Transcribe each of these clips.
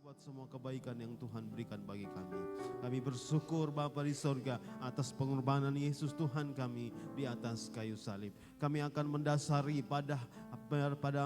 melipat semua kebaikan yang Tuhan berikan bagi kami. Kami bersyukur Bapa di sorga atas pengorbanan Yesus Tuhan kami di atas kayu salib. Kami akan mendasari pada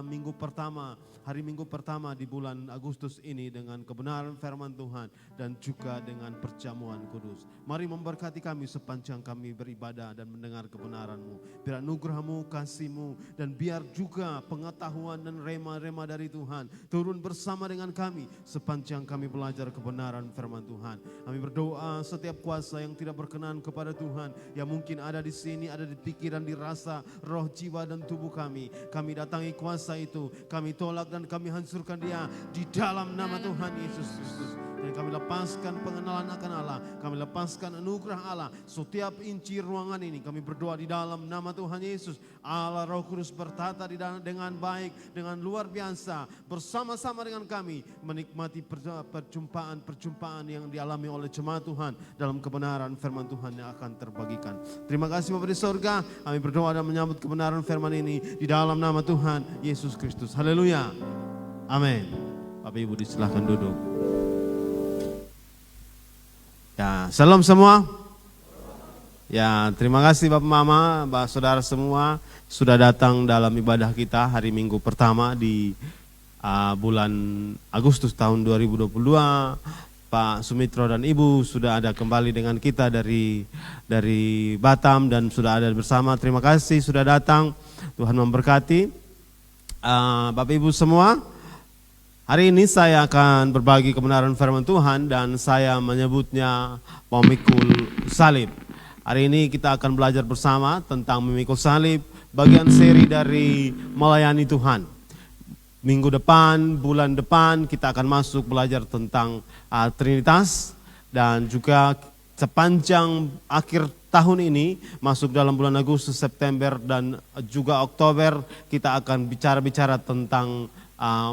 minggu pertama, hari minggu pertama di bulan Agustus ini dengan kebenaran firman Tuhan dan juga dengan perjamuan kudus. Mari memberkati kami sepanjang kami beribadah dan mendengar kebenaran-Mu. Biar anugerah-Mu, kasih-Mu, dan biar juga pengetahuan dan rema-rema dari Tuhan turun bersama dengan kami sepanjang kami belajar kebenaran firman Tuhan. Kami berdoa setiap kuasa yang tidak berkenan kepada Tuhan, yang mungkin ada di sini, ada di pikiran, di rasa, roh, jiwa, dan tubuh kami. Kami datangi kuasa itu, kami tolak dan kami hancurkan dia di dalam nama Tuhan Yesus Kristus. Dan kami lepaskan pengenalan akan Allah, kami lepaskan anugerah Allah. Setiap inci ruangan ini kami berdoa di dalam nama Tuhan Yesus. Allah Roh Kudus bertata di dalam dengan baik, dengan luar biasa, bersama-sama dengan kami menikmati perjumpaan yang dialami oleh jemaat Tuhan dalam kebenaran firman Tuhan yang akan terbagikan. Terima kasih Bapa di sorga, kami berdoa dan menyambut kebenaran firman ini di dalam nama Tuhan Yesus Kristus. Haleluya. Amin. Bapak Ibu disilahkan duduk. Ya, salam semua. Ya, terima kasih Bapak Mama, Bapak Saudara semua sudah datang dalam ibadah kita hari Minggu pertama di bulan Agustus tahun 2022. Pak Sumitro dan Ibu sudah ada kembali dengan kita dari Batam dan sudah ada bersama. Terima kasih sudah datang. Tuhan memberkati. Bapak Ibu semua, hari ini saya akan berbagi kebenaran firman Tuhan dan saya menyebutnya memikul salib. Hari ini kita akan belajar bersama tentang memikul salib, bagian seri dari melayani Tuhan. Minggu depan, bulan depan kita akan masuk belajar tentang Trinitas dan juga sepanjang akhir tahun ini masuk dalam bulan Agustus, September dan juga Oktober kita akan bicara-bicara tentang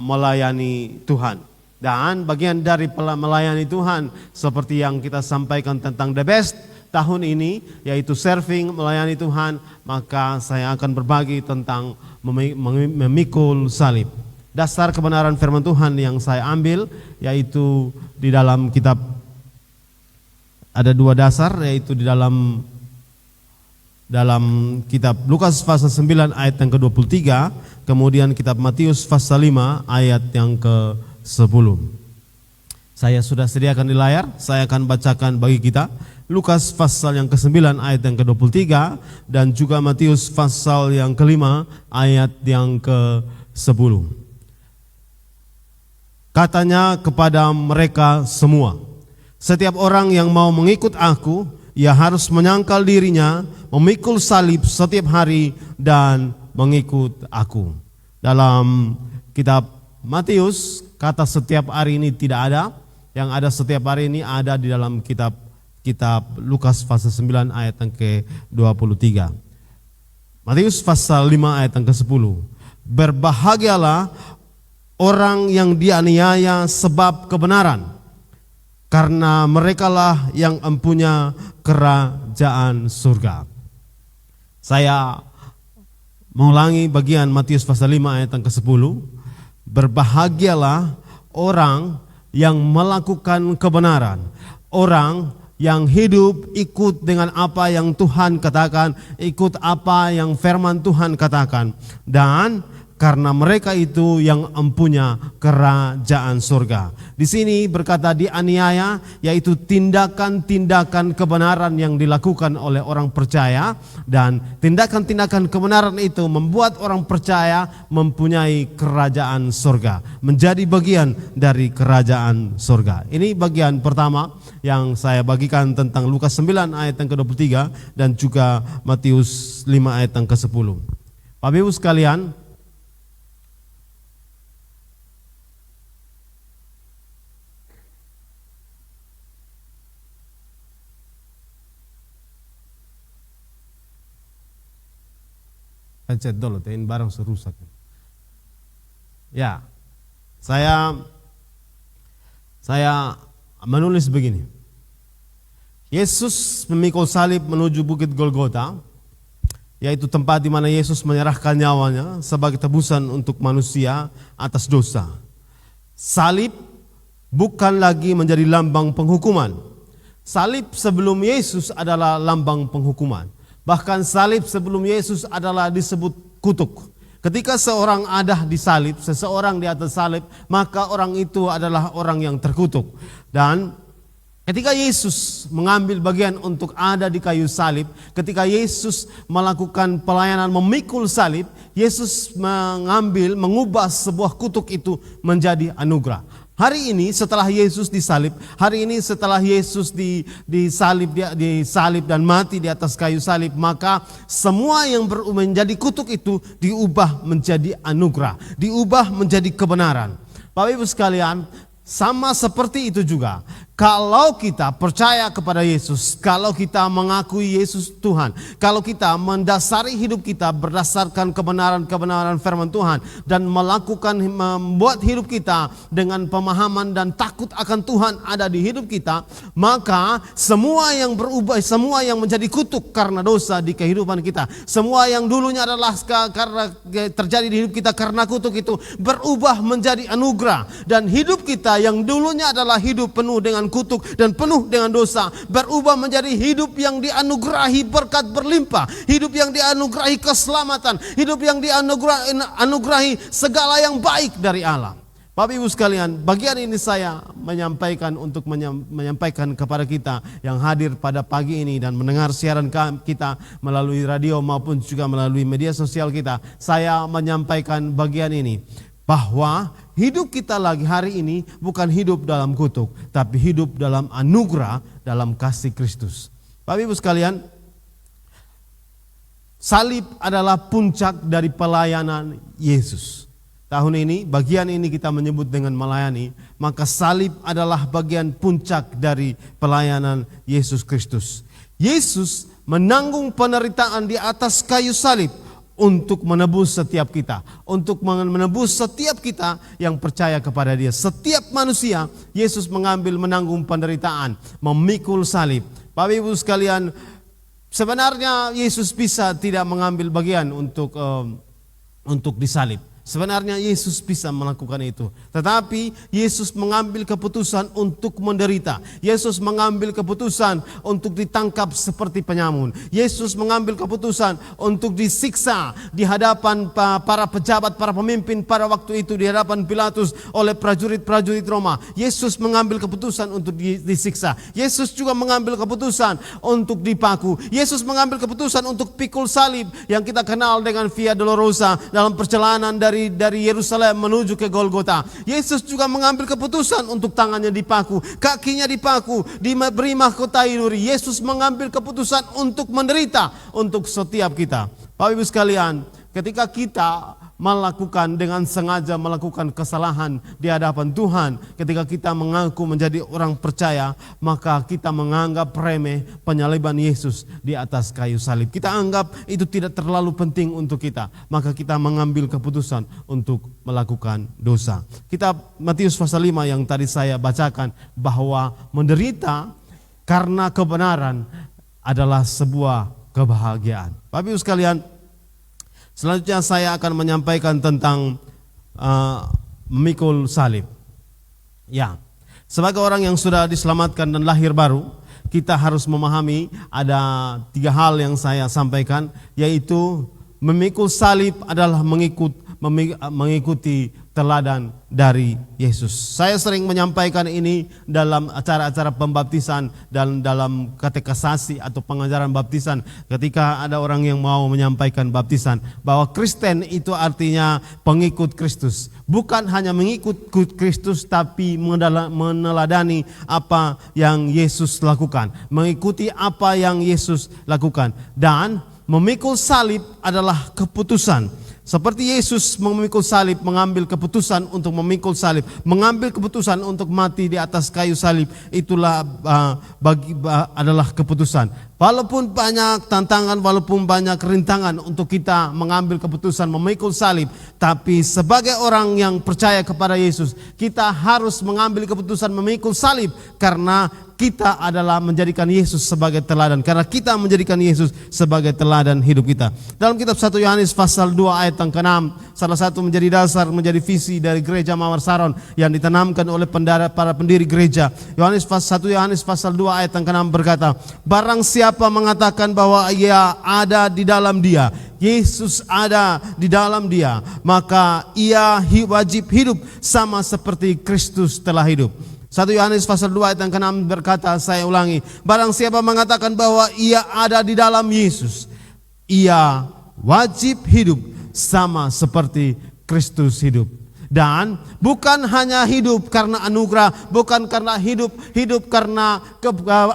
melayani Tuhan. Dan bagian dari melayani Tuhan seperti yang kita sampaikan tentang The Best tahun ini yaitu serving, melayani Tuhan, maka saya akan berbagi tentang memikul salib. Dasar kebenaran firman Tuhan yang saya ambil yaitu di dalam kitab, ada dua dasar yaitu di dalam kitab Lukas pasal 9 ayat yang ke-23, kemudian kitab Matius pasal 5 ayat yang ke-10. Saya sudah sediakan di layar, saya akan bacakan bagi kita Lukas pasal yang ke-9 ayat yang ke-23 dan juga Matius pasal yang ke-5 ayat yang ke-10. Katanya kepada mereka semua, setiap orang yang mau mengikut aku, ia harus menyangkal dirinya, memikul salib setiap hari dan mengikut aku. Dalam kitab Matius, kata setiap hari ini tidak ada, yang ada setiap hari ini ada di dalam kitab Lukas pasal 9 ayat yang ke-23. Matius pasal 5 ayat yang ke-10. Berbahagialah orang yang dianiaya sebab kebenaran, karena merekalah yang empunya kerajaan surga. Saya mengulangi bagian Matius pasal 5 ayat yang ke-10. Berbahagialah orang yang melakukan kebenaran, orang yang hidup ikut dengan apa yang Tuhan katakan, ikut apa yang firman Tuhan katakan, dan karena mereka itu yang empunya kerajaan surga. Di sini berkata dianiaya, yaitu tindakan-tindakan kebenaran yang dilakukan oleh orang percaya, dan tindakan-tindakan kebenaran itu membuat orang percaya mempunyai kerajaan surga, menjadi bagian dari kerajaan surga. Ini bagian pertama yang saya bagikan tentang Lukas 9 ayat yang ke-23 dan juga Matius 5 ayat yang ke-10. Bapak Ibu sekalian, pencet dulu, ini barang serusak. Ya, saya menulis begini. Yesus memikul salib menuju Bukit Golgota, yaitu tempat di mana Yesus menyerahkan nyawanya sebagai tebusan untuk manusia atas dosa. Salib bukan lagi menjadi lambang penghukuman. Salib sebelum Yesus adalah lambang penghukuman. Bahkan salib sebelum Yesus adalah disebut kutuk. Ketika seorang ada disalib, seseorang di atas salib, maka orang itu adalah orang yang terkutuk. Dan ketika Yesus mengambil bagian untuk ada di kayu salib, ketika Yesus melakukan pelayanan memikul salib, Yesus mengubah sebuah kutuk itu menjadi anugerah. Hari ini setelah Yesus disalib, hari ini setelah Yesus disalib dan mati di atas kayu salib, maka semua yang menjadi kutuk itu diubah menjadi anugerah, diubah menjadi kebenaran. Bapak Ibu sekalian, sama seperti itu juga. Kalau kita percaya kepada Yesus, kalau kita mengakui Yesus Tuhan, kalau kita mendasari hidup kita berdasarkan kebenaran-kebenaran firman Tuhan dan membuat hidup kita dengan pemahaman dan takut akan Tuhan ada di hidup kita, maka semua yang berubah, semua yang menjadi kutuk karena dosa di kehidupan kita, semua yang dulunya adalah karena terjadi di hidup kita karena kutuk itu berubah menjadi anugerah, dan hidup kita yang dulunya adalah hidup penuh dengan kutuk dan penuh dengan dosa berubah menjadi hidup yang dianugerahi berkat berlimpah, hidup yang dianugerahi keselamatan, hidup yang dianugerahi segala yang baik dari Allah. Bapak Ibu sekalian, bagian ini saya menyampaikan untuk menyampaikan kepada kita yang hadir pada pagi ini dan mendengar siaran kita melalui radio maupun juga melalui media sosial kita. Saya menyampaikan bagian ini, bahwa hidup kita lagi hari ini bukan hidup dalam kutuk, tapi hidup dalam anugerah, dalam kasih Kristus. Bapak Ibu sekalian, salib adalah puncak dari pelayanan Yesus. Tahun ini, bagian ini kita menyebut dengan melayani, maka salib adalah bagian puncak dari pelayanan Yesus Kristus. Yesus menanggung penderitaan di atas kayu salib untuk menebus setiap kita, untuk menebus setiap kita yang percaya kepada Dia. Setiap manusia, Yesus menanggung penderitaan, memikul salib. Bapak Ibu sekalian, sebenarnya Yesus bisa tidak mengambil bagian untuk disalib. Sebenarnya Yesus bisa melakukan itu. Tetapi Yesus mengambil keputusan untuk menderita. Yesus mengambil keputusan untuk ditangkap seperti penyamun. Yesus mengambil keputusan untuk disiksa di hadapan para pejabat, para pemimpin pada waktu itu, di hadapan Pilatus oleh prajurit-prajurit Roma. Yesus mengambil keputusan untuk disiksa. Yesus juga mengambil keputusan untuk dipaku. Yesus mengambil keputusan untuk pikul salib yang kita kenal dengan Via Dolorosa dalam perjalanan dari Yerusalem menuju ke Golgota. Yesus juga mengambil keputusan untuk tangannya dipaku, kakinya dipaku, diberi mahkota duri. Yesus mengambil keputusan untuk menderita untuk setiap kita. Bapak Ibu sekalian, ketika kita melakukan dengan sengaja melakukan kesalahan di hadapan Tuhan, ketika kita mengaku menjadi orang percaya, maka kita menganggap remeh penyaliban Yesus di atas kayu salib. Kita anggap itu tidak terlalu penting untuk kita, maka kita mengambil keputusan untuk melakukan dosa. Kitab Matius pasal 5 yang tadi saya bacakan, bahwa menderita karena kebenaran adalah sebuah kebahagiaan. Bapak Ibu sekalian, selanjutnya saya akan menyampaikan tentang memikul salib. Ya, sebagai orang yang sudah diselamatkan dan lahir baru, kita harus memahami ada 3 hal yang saya sampaikan, yaitu memikul salib adalah mengikuti teladan dari Yesus. Saya sering menyampaikan ini dalam acara-acara pembaptisan dan dalam katekisasi atau pengajaran baptisan. Ketika ada orang yang mau menyampaikan baptisan, bahwa Kristen itu artinya pengikut Kristus. Bukan hanya mengikut Kristus, tapi meneladani apa yang Yesus lakukan, mengikuti apa yang Yesus lakukan. Dan memikul salib adalah keputusan. Seperti Yesus memikul salib, mengambil keputusan untuk memikul salib, mengambil keputusan untuk mati di atas kayu salib, itulah adalah keputusan. Walaupun banyak tantangan, walaupun banyak rintangan untuk kita mengambil keputusan memikul salib, tapi sebagai orang yang percaya kepada Yesus, kita harus mengambil keputusan memikul salib karena kita adalah menjadikan Yesus sebagai teladan. Karena kita menjadikan Yesus sebagai teladan hidup kita. Dalam kitab 1 Yohanes pasal 2 ayat yang ke-6, salah satu menjadi dasar, menjadi visi dari gereja Mawar Saron yang ditanamkan oleh para pendiri gereja. 1 Yohanes pasal 2 ayat yang ke-6 berkata, barang siapa mengatakan bahwa ia ada di dalam dia, Yesus ada di dalam dia, maka ia wajib hidup sama seperti Kristus telah hidup. 1 Yohanes pasal 2 ayat yang ke-6 berkata, saya ulangi, barang siapa mengatakan bahwa ia ada di dalam Yesus, ia wajib hidup sama seperti Kristus hidup. Dan bukan hanya hidup karena anugerah, bukan karena hidup karena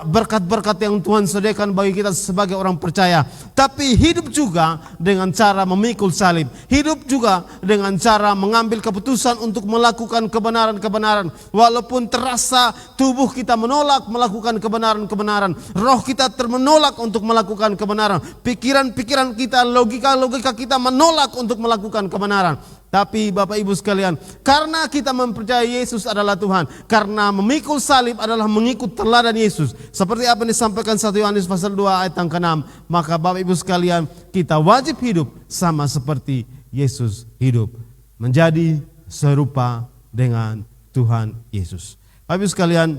berkat-berkat yang Tuhan sediakan bagi kita sebagai orang percaya, tapi hidup juga dengan cara memikul salib, hidup juga dengan cara mengambil keputusan untuk melakukan kebenaran-kebenaran. Walaupun terasa tubuh kita menolak melakukan kebenaran-kebenaran, roh kita menolak untuk melakukan kebenaran, pikiran-pikiran kita, logika kita menolak untuk melakukan kebenaran. Tapi Bapak Ibu sekalian, karena kita mempercayai Yesus adalah Tuhan, karena memikul salib adalah mengikut teladan Yesus, seperti apa yang disampaikan 1 Yohanes pasal 2 ayat yang ke-6, maka Bapak Ibu sekalian, kita wajib hidup sama seperti Yesus hidup, menjadi serupa dengan Tuhan Yesus. Bapak Ibu sekalian,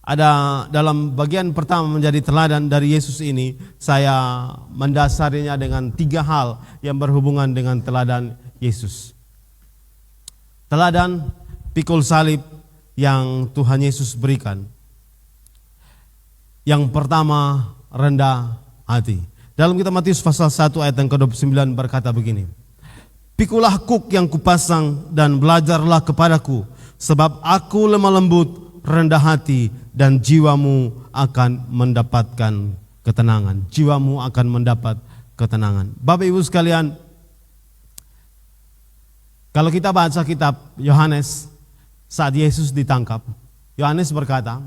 ada dalam bagian pertama menjadi teladan dari Yesus ini, saya mendasarinya dengan 3 hal yang berhubungan dengan teladan Yesus. Teladan pikul salib yang Tuhan Yesus berikan. Yang pertama, rendah hati. Dalam kitab Matius pasal 1 ayat yang ke-29 berkata begini, pikulah kuk yang kupasang dan belajarlah kepadaku, sebab aku lemah lembut, rendah hati, dan jiwamu akan mendapatkan ketenangan. Jiwamu akan mendapat ketenangan. Bapak Ibu sekalian, kalau kita baca kitab Yohanes saat Yesus ditangkap, Yohanes berkata,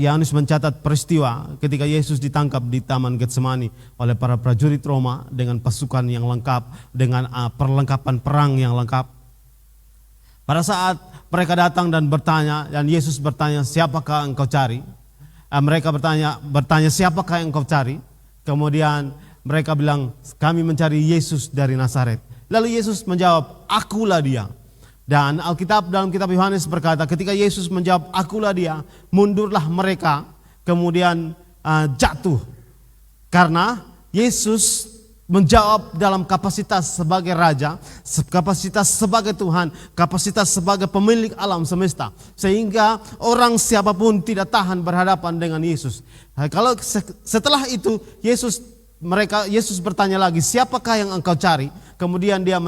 Yohanes mencatat peristiwa ketika Yesus ditangkap di Taman Getsemani oleh para prajurit Roma dengan pasukan yang lengkap, dengan perlengkapan perang yang lengkap. Pada saat mereka datang dan bertanya, dan Yesus bertanya, siapakah engkau cari? Mereka bertanya, siapakah yang engkau cari? Kemudian mereka bilang, kami mencari Yesus dari Nazaret. Lalu Yesus menjawab, akulah dia. Dan Alkitab dalam kitab Yohanes berkata, ketika Yesus menjawab, akulah dia, mundurlah mereka, kemudian jatuh. Karena Yesus menjawab dalam kapasitas sebagai Raja, kapasitas sebagai Tuhan, kapasitas sebagai pemilik alam semesta. Sehingga orang siapapun tidak tahan berhadapan dengan Yesus. Kalau setelah itu Yesus bertanya lagi, siapakah yang engkau cari? Kemudian mereka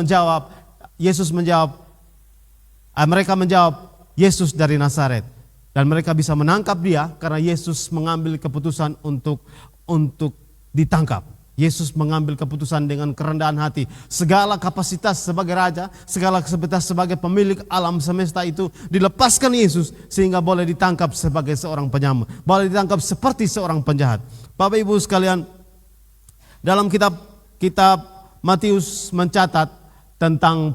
menjawab, Yesus dari Nazaret. Dan mereka bisa menangkap dia karena Yesus mengambil keputusan untuk ditangkap. Yesus mengambil keputusan dengan kerendahan hati. Segala kapasitas sebagai Raja, segala kapasitas sebagai pemilik alam semesta itu dilepaskan Yesus sehingga boleh ditangkap sebagai seorang penyamar, boleh ditangkap seperti seorang penjahat. Bapak Ibu sekalian, dalam kitab Matius mencatat tentang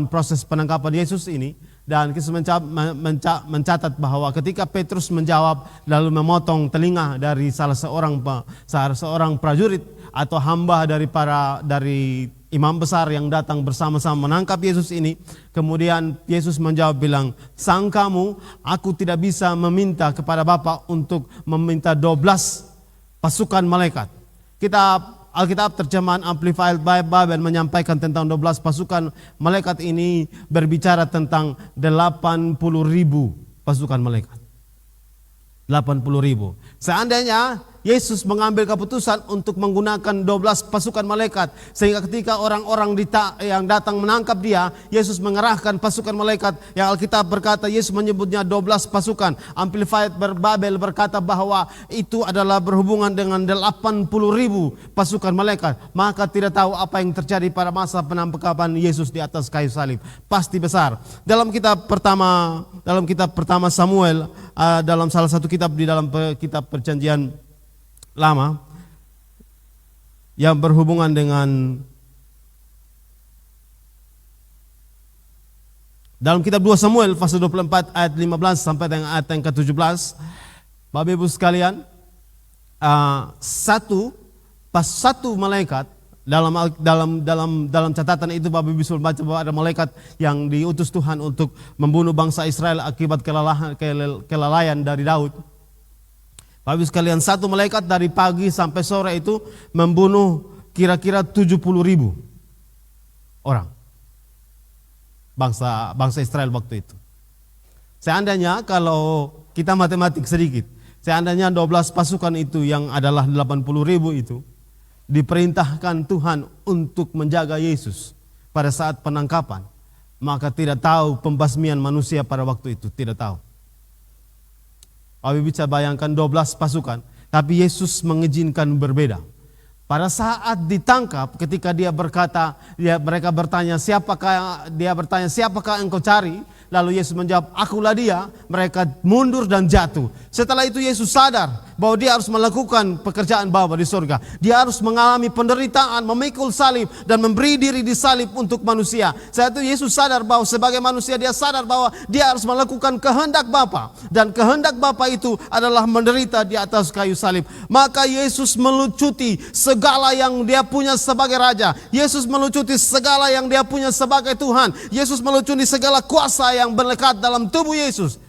proses penangkapan Yesus ini, dan Yesus mencatat bahwa ketika Petrus menjawab lalu memotong telinga dari salah seorang prajurit atau hamba dari imam besar yang datang bersama-sama menangkap Yesus ini, kemudian Yesus menjawab bilang, sangkamu aku tidak bisa meminta kepada Bapa untuk meminta 12 pasukan malaikat. Alkitab terjemahan Amplified Bible menyampaikan tentang 12 pasukan malaikat ini berbicara tentang 80.000 pasukan malaikat. 80.000. Seandainya Yesus mengambil keputusan untuk menggunakan 12 pasukan malaikat, sehingga ketika orang-orang yang datang menangkap dia, Yesus mengerahkan pasukan malaikat yang Alkitab berkata Yesus menyebutnya 12 pasukan. Amplified Bible berkata bahwa itu adalah berhubungan dengan 80.000 pasukan malaikat. Maka tidak tahu apa yang terjadi pada masa penangkapan Yesus di atas kayu salib. Pasti besar. Dalam kitab pertama Samuel, dalam salah satu kitab di dalam kitab Perjanjian lama yang berhubungan dengan dalam kitab 2 Samuel pasal 24 ayat 15 sampai dengan ayat yang ke-17. Bapak Ibu sekalian, satu malaikat dalam catatan itu Bapak Ibu bisa baca bahwa ada malaikat yang diutus Tuhan untuk membunuh bangsa Israel akibat kelalaian dari Daud. Bapak Ibu sekalian, satu malaikat dari pagi sampai sore itu membunuh kira-kira 70.000 orang bangsa Israel waktu itu. Seandainya kalau kita matematik sedikit, seandainya 12 pasukan itu yang adalah 80.000 itu diperintahkan Tuhan untuk menjaga Yesus pada saat penangkapan, maka tidak tahu pembasmian manusia pada waktu itu, tidak tahu. Bapak bisa bayangkan 12 pasukan, tapi Yesus mengizinkan berbeda. Pada saat ditangkap, ketika mereka bertanya siapakah engkau cari? Lalu Yesus menjawab, akulah dia. Mereka mundur dan jatuh. Setelah itu Yesus sadar bahwa dia harus melakukan pekerjaan Bapa di surga. Dia harus mengalami penderitaan, memikul salib dan memberi diri disalib untuk manusia. Saat itu Yesus sadar bahwa sebagai manusia dia sadar bahwa dia harus melakukan kehendak Bapa, dan kehendak Bapa itu adalah menderita di atas kayu salib. Maka Yesus melucuti segala yang dia punya sebagai raja. Yesus melucuti segala yang dia punya sebagai Tuhan. Yesus melucuti segala kuasa yang berlekat dalam tubuh Yesus.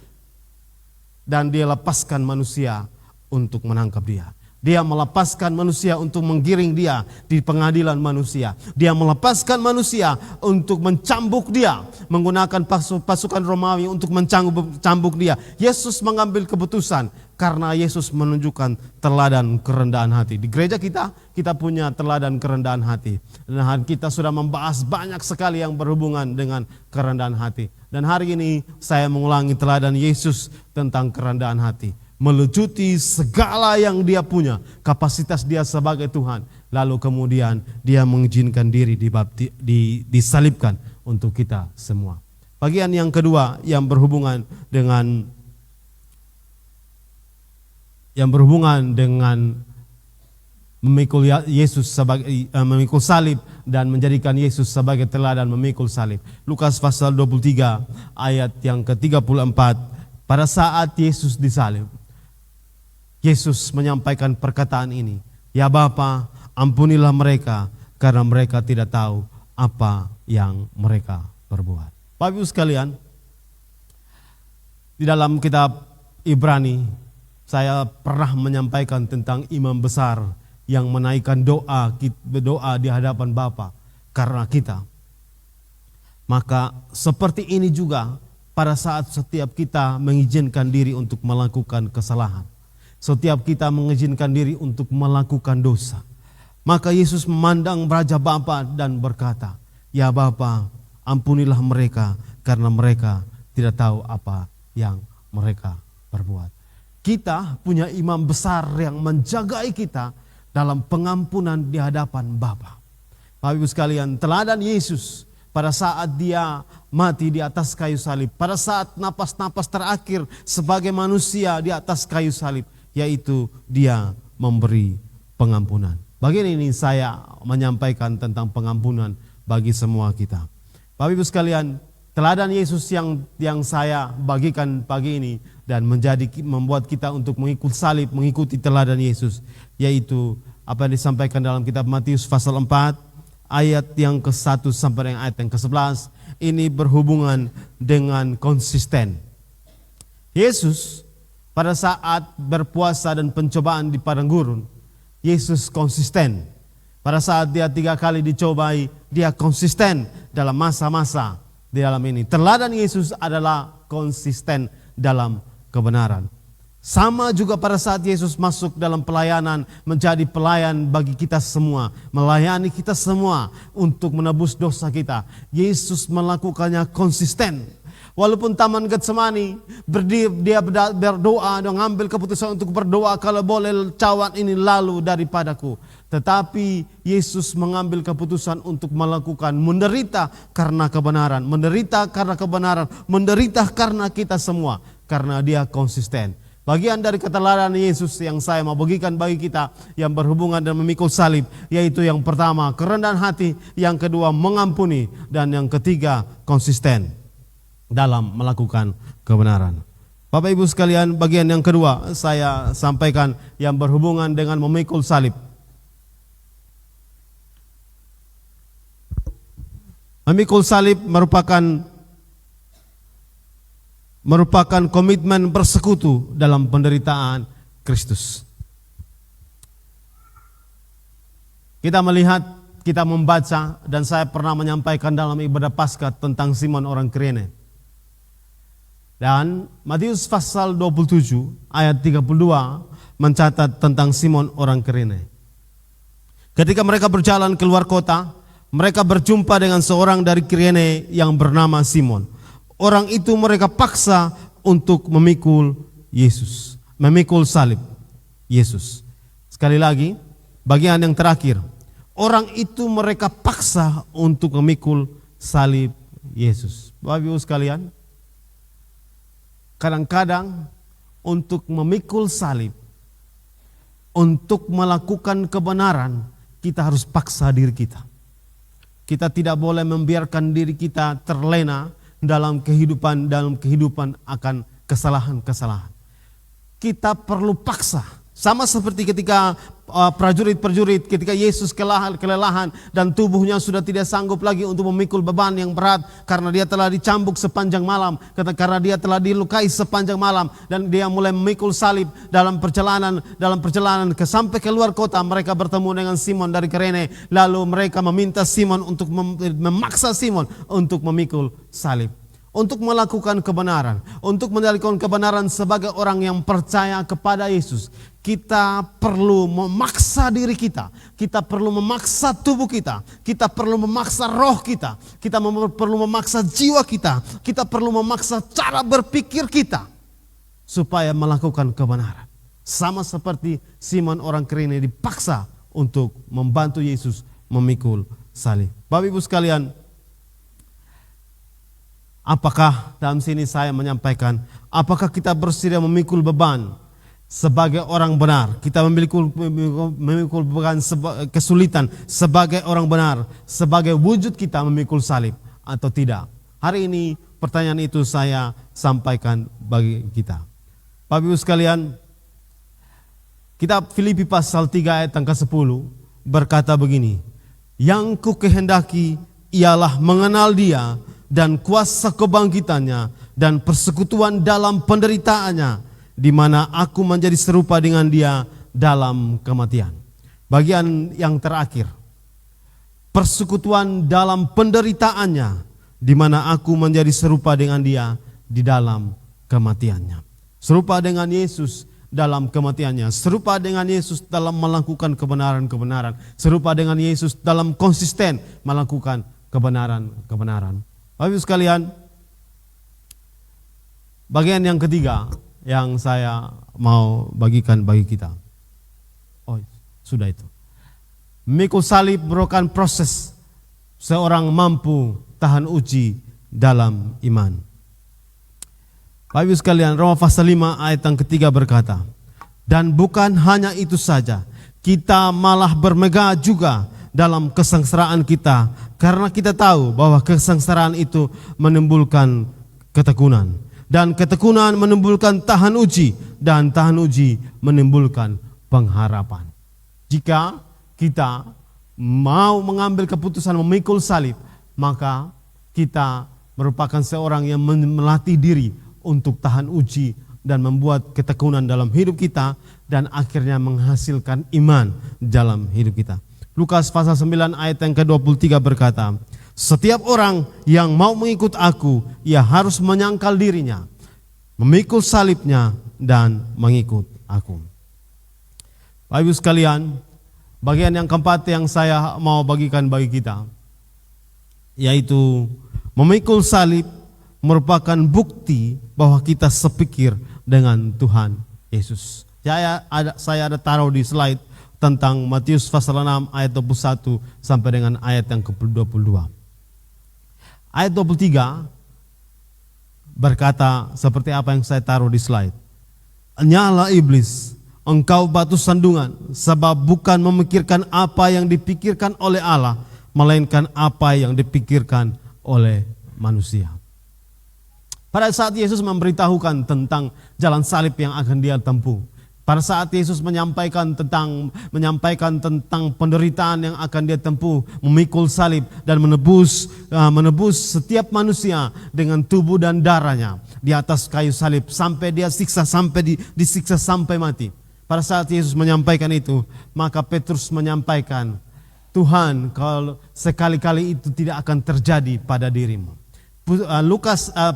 Dan dia lepaskan manusia untuk menangkap dia. Dia melepaskan manusia untuk menggiring dia di pengadilan manusia. Dia melepaskan manusia untuk mencambuk dia, menggunakan pasukan Romawi untuk mencambuk dia. Yesus mengambil keputusan karena Yesus menunjukkan teladan kerendahan hati. Di gereja kita punya teladan kerendahan hati. Dan kita sudah membahas banyak sekali yang berhubungan dengan kerendahan hati. Dan hari ini saya mengulangi teladan Yesus tentang kerendahan hati. Melucuti segala yang dia punya, kapasitas dia sebagai Tuhan. Lalu kemudian dia mengizinkan diri disalibkan untuk kita semua. Bagian yang kedua yang berhubungan dengan memikul Yesus memikul salib dan menjadikan Yesus sebagai teladan memikul salib. Lukas pasal 23 ayat yang ke-34. Pada saat Yesus disalib, Yesus menyampaikan perkataan ini, ya Bapa, ampunilah mereka karena mereka tidak tahu apa yang mereka perbuat. Bapak Ibu sekalian, di dalam kitab Ibrani saya pernah menyampaikan tentang imam besar yang menaikkan doa di hadapan Bapa karena kita. Maka seperti ini juga pada saat setiap kita mengizinkan diri untuk melakukan kesalahan. Setiap kita mengizinkan diri untuk melakukan dosa, maka Yesus memandang Raja Bapa dan berkata, ya Bapa, ampunilah mereka karena mereka tidak tahu apa yang mereka perbuat. Kita punya imam besar yang menjagai kita dalam pengampunan di hadapan Bapa. Bapak Ibu sekalian, teladan Yesus pada saat dia mati di atas kayu salib, pada saat napas-napas terakhir sebagai manusia di atas kayu salib, yaitu dia memberi pengampunan. Bagian ini saya menyampaikan tentang pengampunan bagi semua kita. Bapak Ibu sekalian, teladan Yesus yang saya bagikan pagi ini dan membuat kita untuk mengikuti teladan Yesus, yaitu apa yang disampaikan dalam kitab Matius pasal 4 ayat yang ke-1 sampai dengan ayat yang ke-11. Ini berhubungan dengan konsisten. Yesus pada saat berpuasa dan pencobaan di padang gurun, Yesus konsisten. Pada saat dia 3 kali dicobai, dia konsisten dalam masa-masa di dalam ini. Teladan Yesus adalah konsisten dalam kebenaran. Sama juga pada saat Yesus masuk dalam pelayanan, menjadi pelayan bagi kita semua, melayani kita semua untuk menebus dosa kita. Yesus melakukannya konsisten. Walaupun Taman Getsemani, dia berdoa dan mengambil keputusan untuk berdoa, kalau boleh cawan ini lalu daripadaku. Tetapi Yesus mengambil keputusan untuk melakukan menderita karena kebenaran, menderita karena kebenaran, menderita karena kita semua. Karena dia konsisten. Bagian dari keteladanan Yesus yang saya mau bagikan bagi kita yang berhubungan dan memikul salib, yaitu yang pertama kerendahan hati, yang kedua mengampuni, dan yang ketiga konsisten dalam melakukan kebenaran. Bapak Ibu sekalian, bagian yang kedua saya sampaikan yang berhubungan dengan memikul salib. Memikul salib merupakan komitmen bersekutu dalam penderitaan Kristus. Kita melihat, kita membaca, dan saya pernah menyampaikan dalam ibadah Paskah tentang Simon orang Kirene. Dan Matius pasal 27 ayat 32 mencatat tentang Simon orang Kirene. Ketika mereka berjalan keluar kota, mereka berjumpa dengan seorang dari Kirene yang bernama Simon. Orang itu mereka paksa untuk memikul Yesus, memikul salib Yesus. Sekali lagi, bagian yang terakhir, orang itu mereka paksa untuk memikul salib Yesus. Bapak Ibu sekalian, kadang-kadang untuk memikul salib, untuk melakukan kebenaran, kita harus paksa diri kita. Kita tidak boleh membiarkan diri kita terlena dalam kehidupan akan kesalahan-kesalahan. Kita perlu paksa. Sama seperti ketika prajurit-prajurit, ketika Yesus kelelahan dan tubuhnya sudah tidak sanggup lagi untuk memikul beban yang berat karena dia telah dicambuk sepanjang malam, karena dia telah dilukai sepanjang malam, dan dia mulai memikul salib dalam perjalanan sampai keluar kota. Mereka bertemu dengan Simon dari Kirene, lalu mereka meminta Simon untuk memaksa Simon untuk memikul salib, untuk melakukan kebenaran, untuk menjalankan kebenaran sebagai orang yang percaya kepada Yesus. Kita perlu memaksa diri kita, kita perlu memaksa tubuh kita, kita perlu memaksa roh kita, kita perlu memaksa jiwa kita, kita perlu memaksa cara berpikir kita supaya melakukan kebenaran. Sama seperti Simon orang Kirene dipaksa untuk membantu Yesus memikul salib. Bapak Ibu sekalian, apakah dalam sini saya menyampaikan, apakah kita bersedia memikul beban sebagai orang benar? Kita memikul beban kesulitan sebagai orang benar, sebagai wujud kita memikul salib atau tidak? Hari ini pertanyaan itu saya sampaikan bagi kita. Bapak Ibu sekalian, kitab Filipi pasal 3 ayat yang ke-10 berkata begini, yang ku kehendaki ialah mengenal Dia dan kuasa kebangkitannya dan persekutuan dalam penderitaannya, di mana aku menjadi serupa dengan Dia dalam kematian. Bagian yang terakhir, persekutuan dalam penderitaannya, di mana aku menjadi serupa dengan Dia di dalam kematiannya. Serupa dengan Yesus dalam kematiannya, serupa dengan Yesus dalam melakukan kebenaran-kebenaran, serupa dengan Yesus dalam konsisten melakukan kebenaran-kebenaran. Bapak Ibu sekalian, bagian yang ketiga yang saya mau bagikan bagi kita. Oh, sudah itu. Memikul salib merupakan proses seorang mampu tahan uji dalam iman. Bapak Ibu sekalian, Roma pasal 5 ayat yang ketiga berkata, dan bukan hanya itu saja, kita malah bermegah juga dalam kesengsaraan kita, karena kita tahu bahwa kesengsaraan itu menimbulkan ketekunan, dan ketekunan menimbulkan tahan uji, dan tahan uji menimbulkan pengharapan. Jika kita mau mengambil keputusan memikul salib, maka kita merupakan seorang yang melatih diri untuk tahan uji dan membuat ketekunan dalam hidup kita, dan akhirnya menghasilkan iman dalam hidup kita. Lukas pasal 9 ayat yang ke-23 berkata, setiap orang yang mau mengikut aku, ia harus menyangkal dirinya, memikul salibnya, dan mengikut aku. Bapak Ibu sekalian, bagian yang keempat yang saya mau bagikan bagi kita, yaitu memikul salib merupakan bukti bahwa kita sepikir dengan Tuhan Yesus. Saya ada taruh di slide tentang Matius pasal 6 ayat 21 sampai dengan ayat yang ke-22. Ayat 23 berkata seperti apa yang saya taruh di slide. Nyala iblis, engkau batu sandungan, sebab bukan memikirkan apa yang dipikirkan oleh Allah, melainkan apa yang dipikirkan oleh manusia. Pada saat Yesus memberitahukan tentang jalan salib yang akan dia tempuh, pada saat Yesus menyampaikan tentang penderitaan yang akan dia tempuh, memikul salib dan menebus setiap manusia dengan tubuh dan darahnya di atas kayu salib sampai dia disiksa sampai mati. Pada saat Yesus menyampaikan itu, maka Petrus menyampaikan, Tuhan, kalau sekali-kali itu tidak akan terjadi pada dirimu.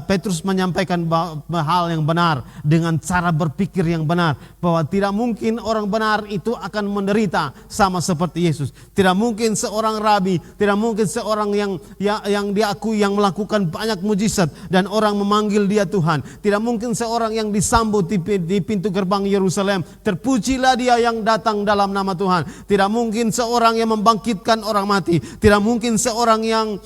Petrus menyampaikan hal yang benar dengan cara berpikir yang benar, bahwa tidak mungkin orang benar itu akan menderita sama seperti Yesus. Tidak mungkin seorang rabi, tidak mungkin seorang yang diakui yang melakukan banyak mujizat dan orang memanggil dia Tuhan. Tidak mungkin seorang yang disambut di pintu gerbang Yerusalem, terpujilah dia yang datang dalam nama Tuhan. Tidak mungkin seorang yang membangkitkan orang mati. Tidak mungkin seorang yang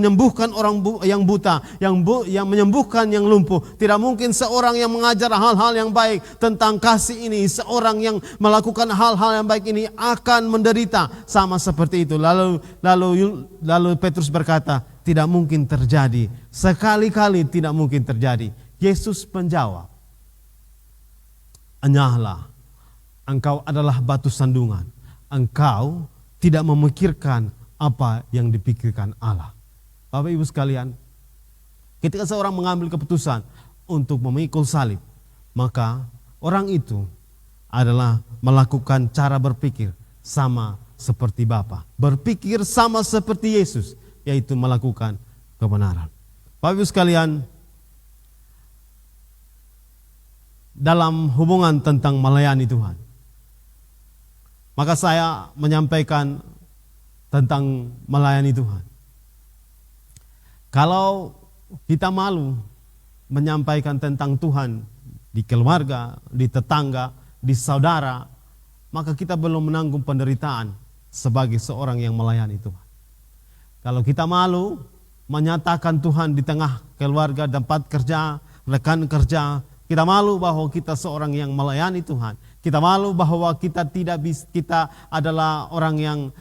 menyembuhkan orang yang buta, yang menyembuhkan yang lumpuh. Tidak mungkin seorang yang mengajar hal-hal yang baik tentang kasih ini, seorang yang melakukan hal-hal yang baik ini akan menderita sama seperti itu. Lalu Petrus berkata, tidak mungkin terjadi. Sekali-kali tidak mungkin terjadi. Yesus menjawab, enyahlah, engkau adalah batu sandungan. Engkau tidak memikirkan apa yang dipikirkan Allah. Bapak Ibu sekalian, ketika seorang mengambil keputusan untuk memikul salib, maka orang itu adalah melakukan cara berpikir sama seperti Bapa. Berpikir sama seperti Yesus, yaitu melakukan kebenaran. Bapak Ibu sekalian, dalam hubungan tentang melayani Tuhan, maka saya menyampaikan tentang melayani Tuhan. Kalau kita malu menyampaikan tentang Tuhan di keluarga, di tetangga, di saudara, maka kita belum menanggung penderitaan sebagai seorang yang melayani Tuhan. Kalau kita malu menyatakan Tuhan di tengah keluarga, tempat kerja, rekan kerja, kita malu bahwa kita seorang yang melayani Tuhan. Kita malu bahwa kita adalah orang yang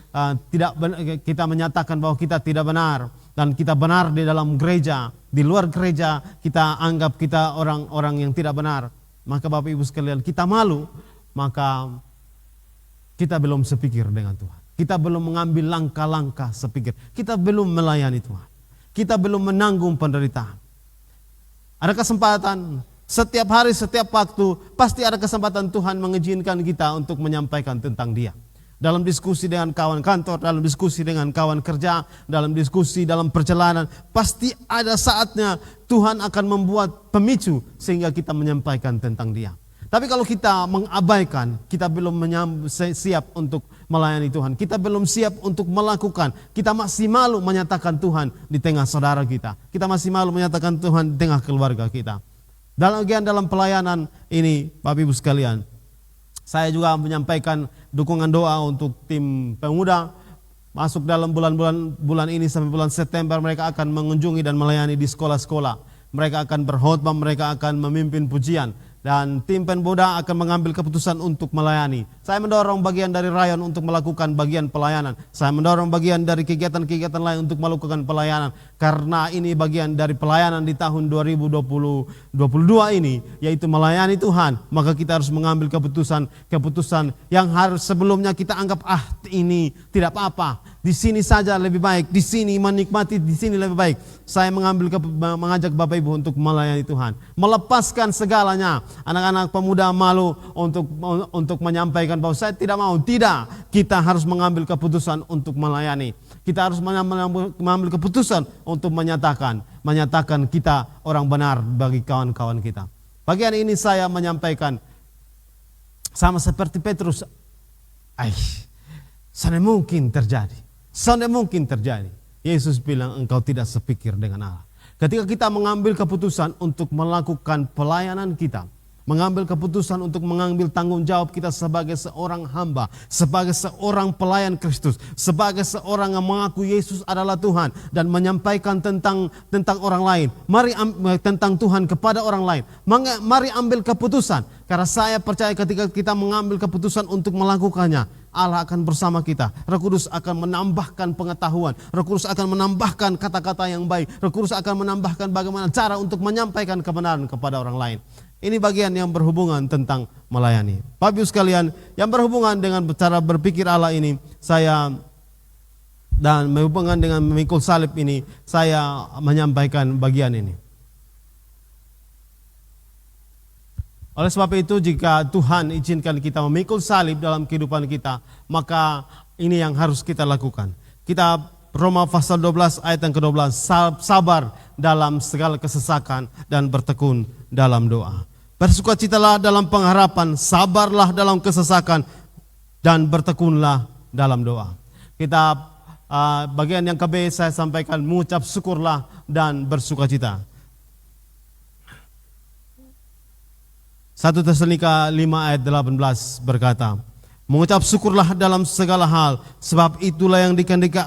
kita menyatakan bahwa kita tidak benar. Dan kita benar di dalam gereja, di luar gereja kita anggap kita orang-orang yang tidak benar. Maka Bapak Ibu sekalian, kita malu, maka kita belum sepikir dengan Tuhan. Kita belum mengambil langkah-langkah sepikir. Kita belum melayani Tuhan. Kita belum menanggung penderitaan. Ada kesempatan, setiap hari, setiap waktu, pasti ada kesempatan Tuhan mengizinkan kita untuk menyampaikan tentang Dia. Dalam diskusi dengan kawan kantor, dalam diskusi dengan kawan kerja, dalam diskusi, dalam perjalanan, pasti ada saatnya Tuhan akan membuat pemicu sehingga kita menyampaikan tentang Dia. Tapi kalau kita mengabaikan, kita belum siap untuk melayani Tuhan. Kita belum siap untuk melakukan. Kita masih malu menyatakan Tuhan di tengah saudara kita. Kita masih malu menyatakan Tuhan di tengah keluarga kita. Dalam pelayanan ini, Bapak Ibu sekalian, saya juga menyampaikan dukungan doa untuk tim pemuda. Masuk dalam bulan ini sampai bulan September, mereka akan mengunjungi dan melayani di sekolah-sekolah. Mereka akan berkhotbah, mereka akan memimpin pujian. Dan tim pemuda akan mengambil keputusan untuk melayani. Saya mendorong bagian dari Rayon untuk melakukan bagian pelayanan. Saya mendorong bagian dari kegiatan-kegiatan lain untuk melakukan pelayanan. Karena ini bagian dari pelayanan di tahun 2022 ini, yaitu melayani Tuhan. Maka kita harus mengambil keputusan yang harus sebelumnya kita anggap, ini tidak apa-apa. Di sini saja lebih baik, di sini menikmati, di sini lebih baik. Saya mengajak Bapak Ibu untuk melayani Tuhan. Melepaskan segalanya. Anak-anak pemuda malu untuk menyampaikan bahwa saya tidak mau. Tidak, kita harus mengambil keputusan untuk melayani. Kita harus mengambil keputusan untuk menyatakan kita orang benar bagi kawan-kawan kita. Bagian ini saya menyampaikan sama seperti Petrus. Sana mungkin terjadi. Yesus bilang, engkau tidak sepikir dengan Allah. Ketika kita mengambil keputusan untuk melakukan pelayanan kita, mengambil keputusan untuk mengambil tanggung jawab kita sebagai seorang hamba, sebagai seorang pelayan Kristus, sebagai seorang yang mengaku Yesus adalah Tuhan dan menyampaikan tentang orang lain. Mari tentang Tuhan kepada orang lain. Mari ambil keputusan, karena saya percaya ketika kita mengambil keputusan untuk melakukannya, Allah akan bersama kita. Roh Kudus akan menambahkan pengetahuan. Roh Kudus akan menambahkan kata-kata yang baik. Roh Kudus akan menambahkan bagaimana cara untuk menyampaikan kebenaran kepada orang lain. Ini bagian yang berhubungan tentang melayani. Bapak Ibu sekalian, yang berhubungan dengan cara berpikir Allah ini, dan berhubungan dengan memikul salib ini, saya menyampaikan bagian ini. Oleh sebab itu, jika Tuhan izinkan kita memikul salib dalam kehidupan kita, maka ini yang harus kita lakukan. Kitab Roma pasal 12 ayat yang ke-12, sabar dalam segala kesesakan dan bertekun dalam doa. Bersukacitalah dalam pengharapan, sabarlah dalam kesesakan dan bertekunlah dalam doa. Kitab bagian yang ke-B saya sampaikan, mengucap syukurlah dan bersukacita. 1 Tesalonika 5 ayat 18 berkata, mengucap syukurlah dalam segala hal, sebab itulah yang kehendaki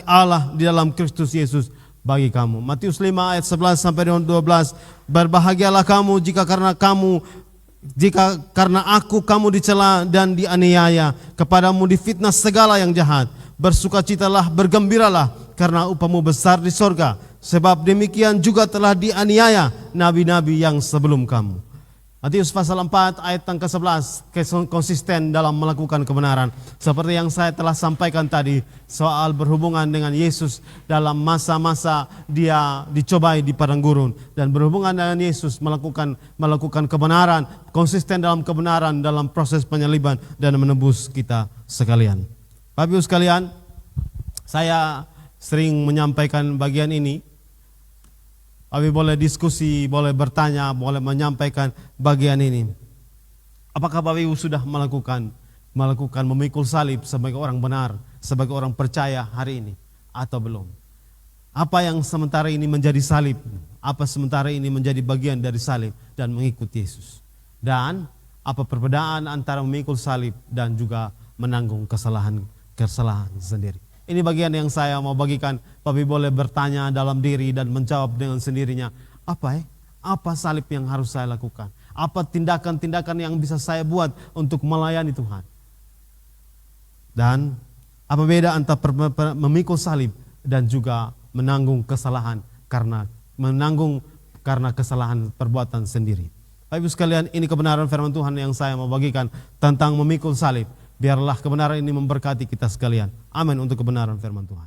Allah di dalam Kristus Yesus bagi kamu. Matius 5 ayat 11 sampai 12, berbahagialah kamu jika karena aku kamu dicela dan dianiaya, kepadamu difitnah segala yang jahat. Bersukacitalah, bergembiralah, karena upamu besar di sorga, sebab demikian juga telah dianiaya nabi-nabi yang sebelum kamu. Matius pasal 4 ayat yang ke-11, konsisten dalam melakukan kebenaran. Seperti yang saya telah sampaikan tadi, soal berhubungan dengan Yesus dalam masa-masa dia dicobai di padang gurun. Dan berhubungan dengan Yesus melakukan kebenaran, konsisten dalam kebenaran dalam proses penyaliban dan menebus kita sekalian. Bapak Ibu sekalian, saya sering menyampaikan bagian ini. Kami boleh diskusi, boleh bertanya, boleh menyampaikan bagian ini. Apakah Bapak Ibu sudah melakukan memikul salib sebagai orang benar, sebagai orang percaya hari ini, atau belum? Apa yang sementara ini menjadi salib? Apa sementara ini menjadi bagian dari salib dan mengikuti Yesus? Dan apa perbedaan antara memikul salib dan juga menanggung kesalahan sendiri? Ini bagian yang saya mau bagikan. Bapak boleh bertanya dalam diri dan menjawab dengan sendirinya. Apa salib yang harus saya lakukan? Apa tindakan-tindakan yang bisa saya buat untuk melayani Tuhan? Dan apa beda antara memikul salib dan juga menanggung kesalahan karena kesalahan perbuatan sendiri? Bapak Ibu sekalian, ini kebenaran firman Tuhan yang saya mau bagikan tentang memikul salib. Biarlah kebenaran ini memberkati kita sekalian. Amin untuk kebenaran firman Tuhan.